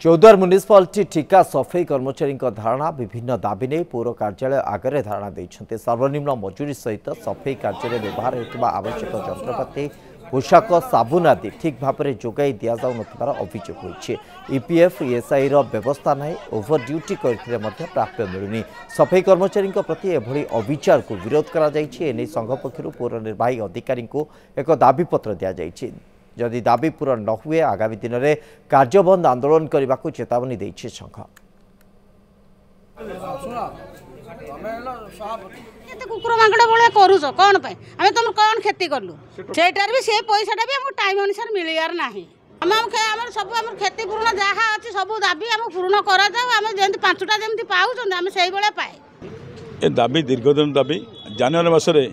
Choudwar municipality ठिका सफाई कर्मचारी धारणा विभिन्न दाबी नहीं पौर कार्यालय आगे धारणा देते सर्वनिम्न मजूरी सहित सफाई कार्य व्यवहार होता आवश्यक जंत्रपाति पोशाक साबुन आदि ठीक भाव में जोगाई दि जाऊन अभियोग होती ईपीएफ ईएसआई व्यवस्था ना ओभर ड्यूटी करते प्राप्य मिलूनी सफाई कर्मचारी प्रति एभली अविचार को विरोध कर संघ पक्षर पौर निर्वाही अधिकारी एक दाबीपत्र दि जाए जदि दाबी पूरण न हुए आगामी दिन में कार्यबंद आंदोलन करने को चेतावनी देछि संघ। कुकुर मांगड़ भाया करूस कौन आम तुम कौन खेती कलु सेटार भी से पैसा भी आम टाइम अनुसार मिलवार ना आम सब आम खेती पूर्ण जहाँ अच्छी सब दाबी आम पूर्ण कराऊ पांचटा जमी पाँच आम से पाए दाबी दीर्घदिन दाबी जनवरी मसरे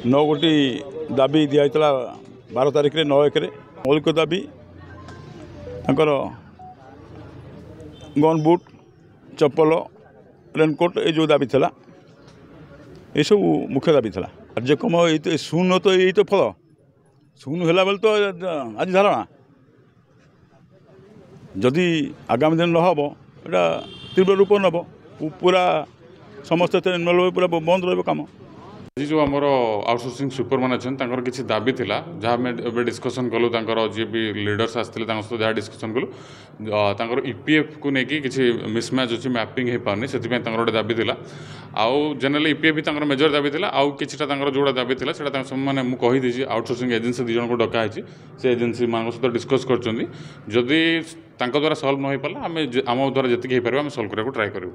9 गोटी दाबी दिखाई 12 तारिख 9 एक मौलिक दाबी गन बुट चप्पल रेनकोट ये जो दाबी था ये सब मुख्य दाबी था कार्यक्रम ये शून्य तो यही तो फल शून्य है बेले तो आज धारणा जदि आगामी दिन नहब एटा तीव्र रूप नब पूरा समस्त पूरा बंद रहा कम जो आमर आउटसोर्सिंग सुपर मैन अच्छे किसी दाबी थिला जहाँ आम डिस्कसन कलु जी भी लीडर्स आसते जहाँ डिस्कसन कलु ईपीएफ को लेकिन किसी मिसमैच अच्छी मैपिंग हो पारनी से गोटे दाबी थिला आउ जनरली ईपीएफ भी मेजर दाबी थिला आउ किछिटा जोड़ा दाबी थिला सेटा मैंने मुझे आउटसोर्सिंग एजेन्सी 2 जन को डकाई से एजेन्सी मान सहित डिस्कस कर जदि द्वारा सल्व न हो पाला आम द्वारा जी हो पार आम सल्व करने ट्राए करूँ।